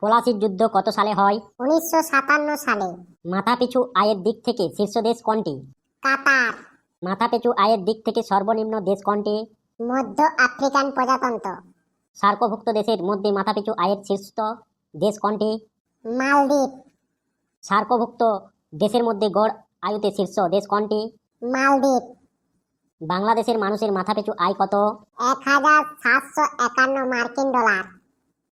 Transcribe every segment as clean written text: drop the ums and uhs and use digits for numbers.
পলাশির যুদ্ধ কত সালে হয়? 1957 সালে। মাথাপিছু আয়ের দিক থেকে শীর্ষ দেশ কোনটি? কাতার। মাথাপিছু আয়ের দিক থেকে সর্বনিম্ন দেশ কোনটি? মধ্য আফ্রিকান প্রজাতন্ত্র। সার্কভুক্ত দেশের মধ্যে মাথাপিছু আয়ের শীর্ষ দেশ কোনটি? মালদ্বীপ। সার্কভুক্ত দেশের মধ্যে গড় আয়ুতে শীর্ষ দেশ কোনটি? মালদ্বীপ। বাংলাদেশের মানুষের মাথাপিছু আয় কত? 1751 মার্কিন ডলার।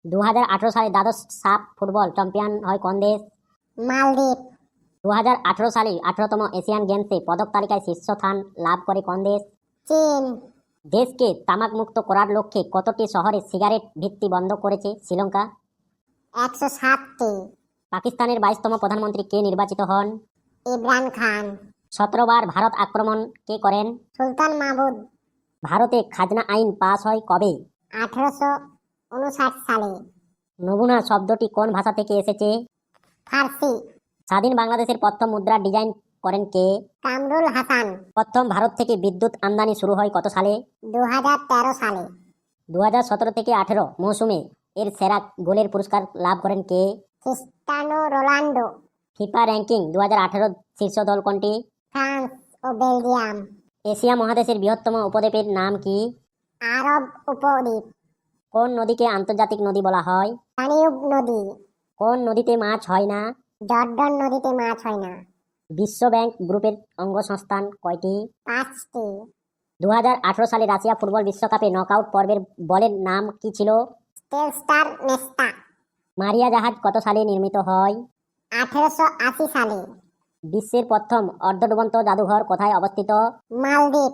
2018 সালে দ্বাদশ সাফ ফুটবল চ্যাম্পিয়ন হয় কোন দেশ? মালদ্বীপ। 2018 সালে 18তম এশিয়ান গেমসে পদক তালিকায় শীর্ষস্থান লাভ করে কোন দেশ? চীন। দেশকে তামাক মুক্ত করার লক্ষ্যে কতটি শহরে সিগারেট ভিত্তি বন্ধ করেছে শ্রীলঙ্কা? 107টি। পাকিস্তানের 22তম প্রধানমন্ত্রী কে নির্বাচিত হন? ইমরান খান। 17 বার ভারত আক্রমণ কে করেন? সুলতান মাহমুদ। ভারতে খাজনা আইন পাস হয় কবে? 1859 সালে। নমুনা শব্দটি কোন ভাষা থেকে এসেছে? ফার্সি। স্বাধীন বাংলাদেশের প্রথম মুদ্রা ডিজাইন করেন কে? কামরুল হাসান। প্রথম ভারত থেকে বিদ্যুৎ আমদানি শুরু হয় কত সালে? 2013 সালে। 2017 থেকে 18 মৌসুমে এর সেরা গোলের পুরস্কার লাভ করেন কে? Cristiano Ronaldo. ফিফা র্যাঙ্কিং 2018 শীর্ষ দল কোনটি? ফ্রান্স ও বেলজিয়াম। এশিয়া মহাদেশের বৃহত্তম উপদ্বীপের নাম কি? আরব উপদ্বীপ। কোন নদীকে আন্তর্জাতিক নদী বলা হয়? দানিউব নদী। কোন নদীতে মাছ হয় না? জর্ডন নদীতে মাছ হয় না। বিশ্ব ব্যাংক গ্রুপের অঙ্গ সংস্থান কয়টি? 5টি। 2018 সালে রাশিয়া ফুটবল বিশ্বকাপে নকআউট পর্বের বলের নাম কি ছিল? টেলস্টার নেস্টা। মারিয়া জাহাজ কত সালে নির্মিত হয়? 1880 সালে। বিশ্বের প্রথম অর্ধডুবন্ত জাদুঘর কোথায় অবস্থিত? মালদ্বীপ।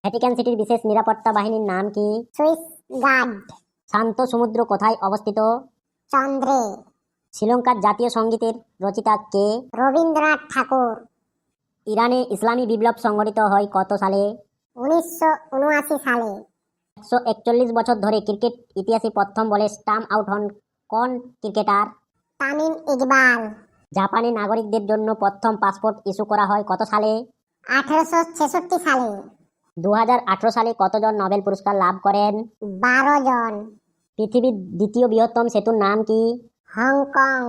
ভ্যাটিকান সিটির বিশেষ নিরাপত্তা বাহিনীর নাম কি? Swiss guard. শান্ত সমুদ্র কোথায় অবস্থিত? চন্দ্রে। শ্রীলঙ্কার জাতীয় সঙ্গীতের রচিতা কে? রবীন্দ্রনাথ ঠাকুর। ইরানে ইসলামী বিপ্লব সংঘটিত হয় কত সালে? 1979 সালে। 141 বছর ধরে ক্রিকেট ইতিহাসে প্রথম বলে স্টাম্প আউট হন কোন ক্রিকেটার? তামিম ইকবাল। জাপানি নাগরিকদের জন্য প্রথম পাসপোর্ট ইস্যু করা হয় কত সালে? 1866 সালে। 2018 সালে কতজন নোবেল পুরস্কার লাভ করেন? 12 জন। পৃথিবীর দ্বিতীয় বৃহত্তম সেতুর নাম কি? হংকং।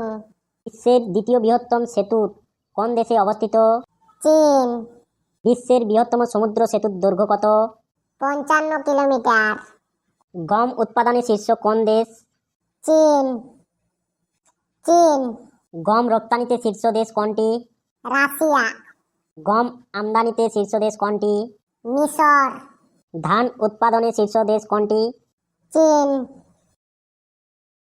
বিশ্বের দ্বিতীয় বৃহত্তম সেতু কোন দেশে অবস্থিত? চীন। বিশ্বের বৃহত্তম সমুদ্র সেতুর দৈর্ঘ্য কত? 55 কিলোমিটার। গম উৎপাদনে শীর্ষ কোন দেশ? চীন। চীন। গম রপ্তানিতে শীর্ষ দেশ কোনটি? রাশিয়া। গম আমদানিতে শীর্ষ দেশ কোনটি? মিশর। ধান উৎপাদনে শীর্ষ দেশ কোনটি? চীন।